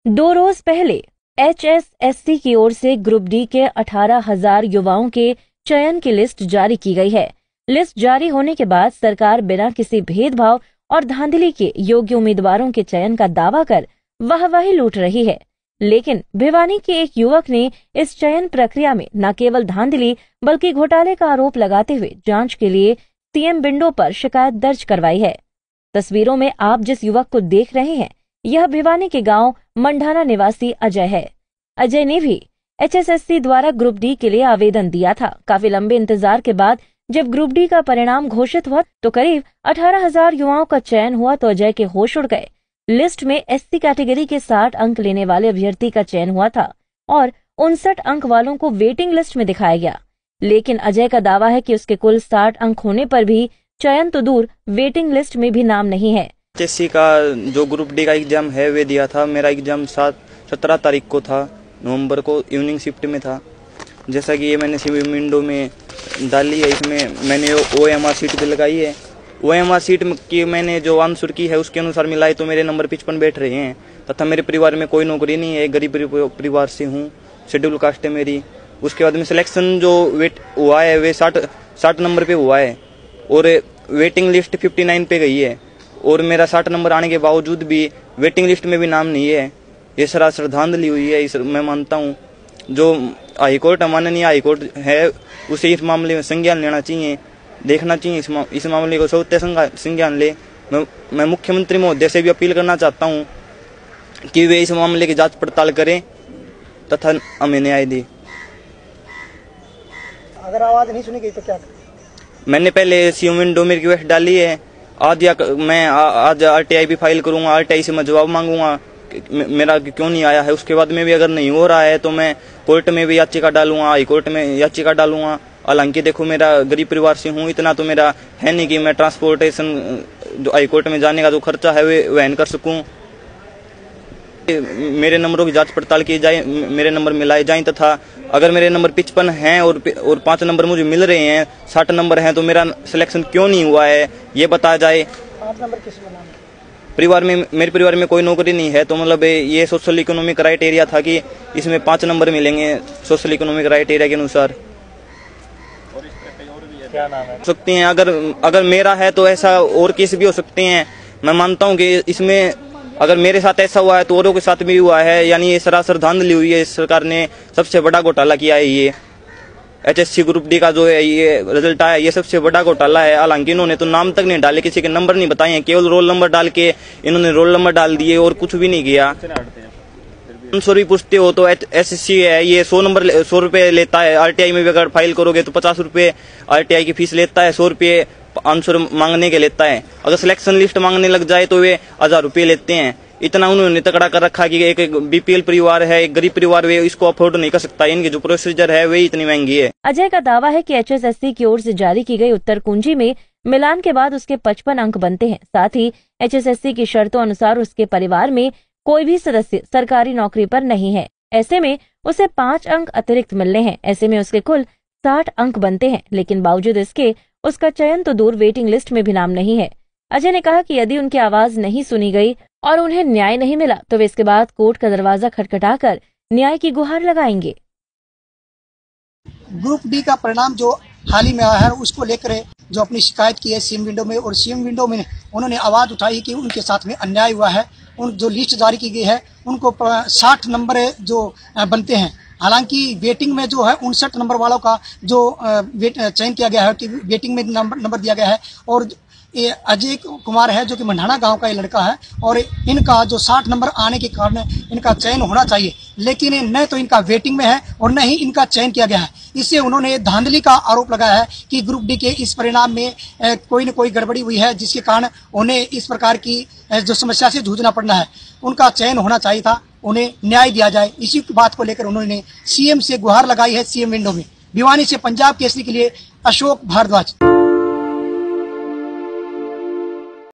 2 रोज पहले HSSC की ओर से ग्रुप डी के 18,000 युवाओं के चयन की लिस्ट जारी की गई है। लिस्ट जारी होने के बाद सरकार बिना किसी भेदभाव और धांधली के योग्य उम्मीदवारों के चयन का दावा कर वाहवाही लूट रही है। लेकिन भिवानी के एक युवक ने इस चयन प्रक्रिया में न केवल धांधली बल्कि घोटाले का आरोप लगाते हुए जांच के लिए सीएम विंडो पर शिकायत दर्ज करवाई है। तस्वीरों में आप जिस युवक को देख रहे हैं, यह भिवानी के गांव मंडाना निवासी अजय है। अजय ने भी HSSC द्वारा ग्रुप डी के लिए आवेदन दिया था। काफी लंबे इंतजार के बाद जब ग्रुप डी का परिणाम घोषित हुआ तो करीब 18,000 युवाओं का चयन हुआ तो अजय के होश उड़ गए। लिस्ट में SC कैटेगरी के 60 अंक लेने वाले अभ्यर्थी का चयन हुआ था और 59 अंक वालों को वेटिंग लिस्ट में दिखाया गया। लेकिन अजय का दावा है कि उसके कुल 60 अंक होने पर भी चयन तो दूर, वेटिंग लिस्ट में भी नाम नहीं है। HSC का जो ग्रुप डी का एग्जाम है वे दिया था। मेरा एग्जाम 17 तारीख को था, नवंबर को इवनिंग शिफ्ट में था। जैसा कि ये मैंने सीएम विंडो में डाली है, इसमें मैंने OMR सीट भी लगाई है। OMR सीट की मैंने जो आंसर की है उसके अनुसार मिलाई तो मेरे नंबर 55 बैठ रहे हैं तथा मेरे परिवार में कोई नौकरी नहीं है, गरीब परिवार से हूँ, शेड्यूल कास्ट है मेरी। उसके बाद में सिलेक्शन जो वेट हुआ है वे 60 नंबर पे हुआ है और वेटिंग लिस्ट 59 पे गई है और मेरा 60 नंबर आने के बावजूद भी वेटिंग लिस्ट में भी नाम नहीं है। ये सरासर धांधली हुई है, मैं मानता हूँ। जो हाईकोर्ट, माननीय हाईकोर्ट है, उसे इस मामले में संज्ञान लेना चाहिए, देखना चाहिए इस मामले को सत्य संज्ञान ले। मैं मुख्यमंत्री महोदय से भी अपील करना चाहता हूँ कि वे इस मामले की जांच पड़ताल करें तथा हमें न्याय दें। अगर आवाज नहीं सुनी गई तो क्या करें? मैंने पहले सीएम विंडो में रिक्वेस्ट डाली है। मैं आज RTI भी फाइल करूंगा, RTI से मैं जवाब मांगूंगा मेरा क्यों नहीं आया है। उसके बाद में भी अगर नहीं हो रहा है तो मैं कोर्ट में भी याचिका डालूंगा, हाईकोर्ट में याचिका डालूंगा। हालांकि देखो, मेरा गरीब परिवार से हूँ, इतना तो मेरा है नहीं कि मैं ट्रांसपोर्टेशन जो हाईकोर्ट में जाने का जो खर्चा है वे वहन कर सकूं। मेरे नंबरों की जांच पड़ताल की जाए, मेरे नंबर मिलाए जाएं तथा अगर मेरे नंबर 55 हैं और 5 नंबर मुझे मिल रहे हैं, 60 नंबर हैं, तो मेरा सिलेक्शन क्यों नहीं हुआ है ये बताया जाए। 5 नंबर किस में? मेरे परिवार में कोई नौकरी नहीं है, तो मतलब ये सोशल इकोनॉमिक क्राइटेरिया था कि इसमें 5 नंबर मिलेंगे सोशल इकोनॉमिक क्राइटेरिया के अनुसार। क्या नाम है? सकते हैं अगर मेरा है तो ऐसा और केस भी हो सकते हैं। मैं मानता हूं कि इसमें अगर मेरे साथ ऐसा हुआ है तो औरों के साथ भी हुआ है। यानी ये सरासर धांधली हुई है। सरकार ने सबसे बड़ा घोटाला किया है। ये HSC ग्रुप डी का जो है ये रिजल्ट आया, ये सबसे बड़ा घोटाला है। हालांकि इन्होंने तो नाम तक नहीं डाले, किसी के नंबर नहीं बताए हैं, केवल रोल नंबर डाल के इन्होंने रोल नंबर डाल दिए और कुछ भी नहीं किया। आंसर भी पूछते हो तो HSC है, ये 100 रुपए लेता है। RTI में भी अगर फाइल करोगे तो 50 रुपए RTI की फीस लेता है, 100 रुपए आंसर मांगने के लेता है। अगर सिलेक्शन लिस्ट मांगने लग जाए तो वे 1000 रुपये लेते हैं। इतना उन्होंने तकड़ा कर रखा कि एक BPL परिवार है, एक गरीब परिवार, वे इसको अफोर्ड नहीं कर सकता। इनकी जो प्रोसीजर है वे इतनी महंगी है। अजय का दावा है कि HSSC की ओर से जारी की गई उत्तर कुंजी में मिलान के बाद उसके 55 अंक बनते हैं। साथ ही HSSC की शर्तों अनुसार उसके परिवार में कोई भी सदस्य सरकारी नौकरी पर नहीं है। ऐसे में उसे 5 अंक अतिरिक्त मिलने हैं। ऐसे में उसके कुल 60 अंक बनते हैं। लेकिन बावजूद इसके उसका चयन तो दूर, वेटिंग लिस्ट में भी नाम नहीं है। अजय ने कहा कि यदि उनकी आवाज नहीं सुनी गई और उन्हें न्याय नहीं मिला तो वे इसके बाद कोर्ट का दरवाजा खटखटाकर न्याय की गुहार लगाएंगे। ग्रुप डी का परिणाम जो हाल ही में आया है उसको लेकर जो अपनी शिकायत की है सीएम विंडो में, और सीएम विंडो में उन्होंने आवाज उठाई कि उनके साथ में अन्याय हुआ है। उन जो लिस्ट जारी की गई है उनको 60 नंबर जो बनते हैं। हालांकि वेटिंग में जो है 59 नंबर वालों का जो चयन किया गया है कि वेटिंग में नंबर दिया गया है। और ये अजय कुमार है जो कि मंडाना गांव का ये लड़का है, और इनका जो 60 नंबर आने के कारण इनका चयन होना चाहिए, लेकिन न तो इनका वेटिंग में है और न ही इनका चयन किया गया है। इससे उन्होंने धांधली का आरोप लगाया है कि ग्रुप डी के इस परिणाम में कोई न कोई गड़बड़ी हुई है, जिसके कारण उन्हें इस प्रकार की जो समस्या से जूझना पड़ना है। उनका चयन होना चाहिए था, उन्हें न्याय दिया जाए। इसी बात को लेकर उन्होंने सीएम से गुहार लगाई है सीएम विंडो में। भिवानी से पंजाब केसरी के लिए अशोक भारद्वाज।